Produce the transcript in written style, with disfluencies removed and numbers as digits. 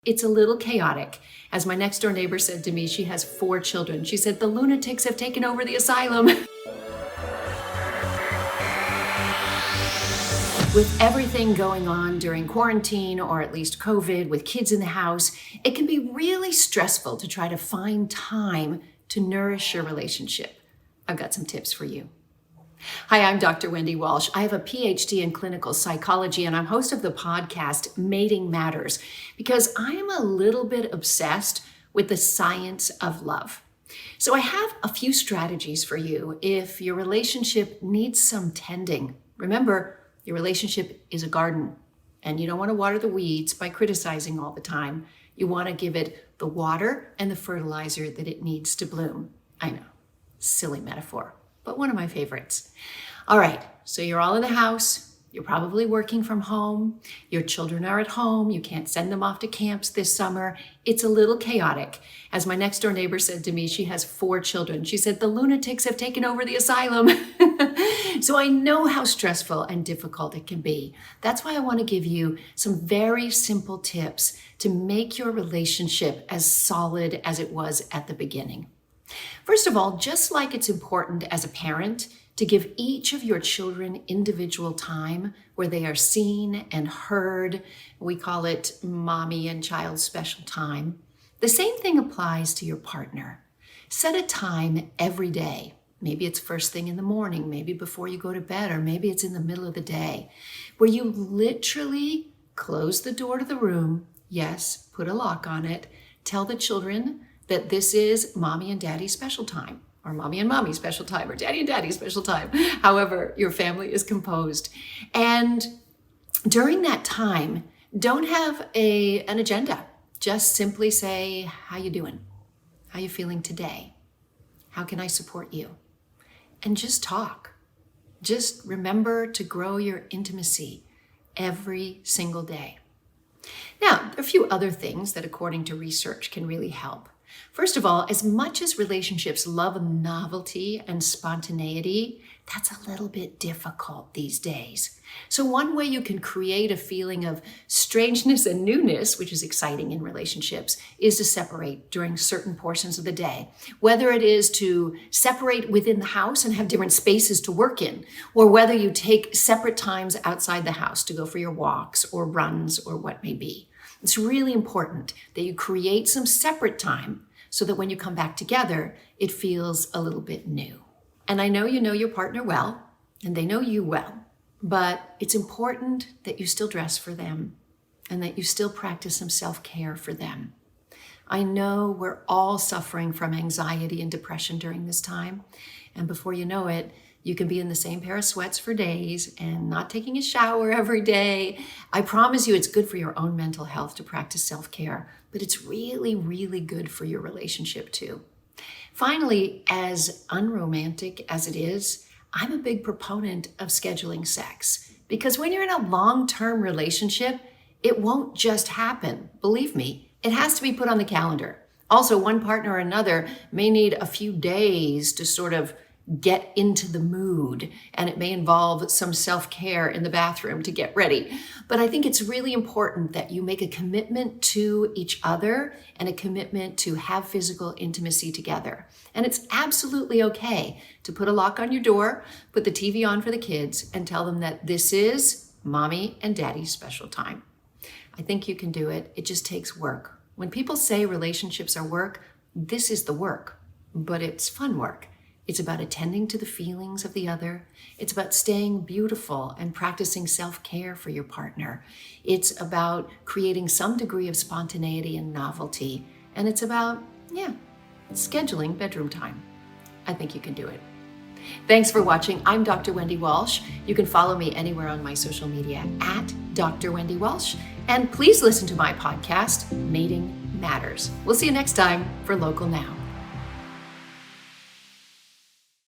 It's a little chaotic. As my next door neighbor said to me, she has 4 children. She said, the lunatics have taken over the asylum. With everything going on during quarantine, or at least COVID, with kids in the house, it can be really stressful to try to find time to nourish your relationship. I've got some tips for you. Hi, I'm Dr. Wendy Walsh. I have a PhD in clinical psychology, and I'm host of the podcast Mating Matters, because I am a little bit obsessed with the science of love. So I have a few strategies for you if your relationship needs some tending. Remember, your relationship is a garden, and you don't want to water the weeds by criticizing all the time. You want to give it the water and the fertilizer that it needs to bloom. I know, silly metaphor, but one of my favorites. All right, so you're all in the house. You're probably working from home. Your children are at home. You can't send them off to camps this summer. It's a little chaotic. As my next door neighbor said to me, she has 4 children. She said, the lunatics have taken over the asylum. So I know how stressful and difficult it can be. That's why I want to give you some very simple tips to make your relationship as solid as it was at the beginning. First of all, just like it's important as a parent to give each of your children individual time where they are seen and heard, we call it mommy and child special time, the same thing applies to your partner. Set a time every day. Maybe it's first thing in the morning, maybe before you go to bed, or maybe it's in the middle of the day, where you literally close the door to the room. Yes, put a lock on it. Tell the children that this is mommy and daddy's special time, or mommy and mommy's special time, or daddy and daddy's special time, however your family is composed. And during that time, don't have an agenda. Just simply say, how you doing? How you feeling today? How can I support you? And just talk. Just remember to grow your intimacy every single day. Now, there are a few other things that, according to research, can really help. First of all, as much as relationships love novelty and spontaneity, that's a little bit difficult these days. So one way you can create a feeling of strangeness and newness, which is exciting in relationships, is to separate during certain portions of the day. Whether it is to separate within the house and have different spaces to work in, or whether you take separate times outside the house to go for your walks or runs or what may be. It's really important that you create some separate time so that when you come back together, it feels a little bit new. And I know you know your partner well, and they know you well, but it's important that you still dress for them and that you still practice some self-care for them. I know we're all suffering from anxiety and depression during this time, and before you know it, you can be in the same pair of sweats for days and not taking a shower every day. I promise you it's good for your own mental health to practice self-care, but it's really, really good for your relationship too. Finally, as unromantic as it is, I'm a big proponent of scheduling sex, because when you're in a long-term relationship, it won't just happen. Believe me, it has to be put on the calendar. Also, one partner or another may need a few days to sort of get into the mood, and it may involve some self-care in the bathroom to get ready. But I think it's really important that you make a commitment to each other and a commitment to have physical intimacy together. And it's absolutely okay to put a lock on your door, put the TV on for the kids, and tell them that this is mommy and daddy's special time. I think you can do it. It just takes work. When people say relationships are work, this is the work, but it's fun work. It's about attending to the feelings of the other. It's about staying beautiful and practicing self-care for your partner. It's about creating some degree of spontaneity and novelty. And it's about, scheduling bedroom time. I think you can do it. Thanks for watching. I'm Dr. Wendy Walsh. You can follow me anywhere on my social media at Dr. Wendy Walsh. And please listen to my podcast, Mating Matters. We'll see you next time for Local Now.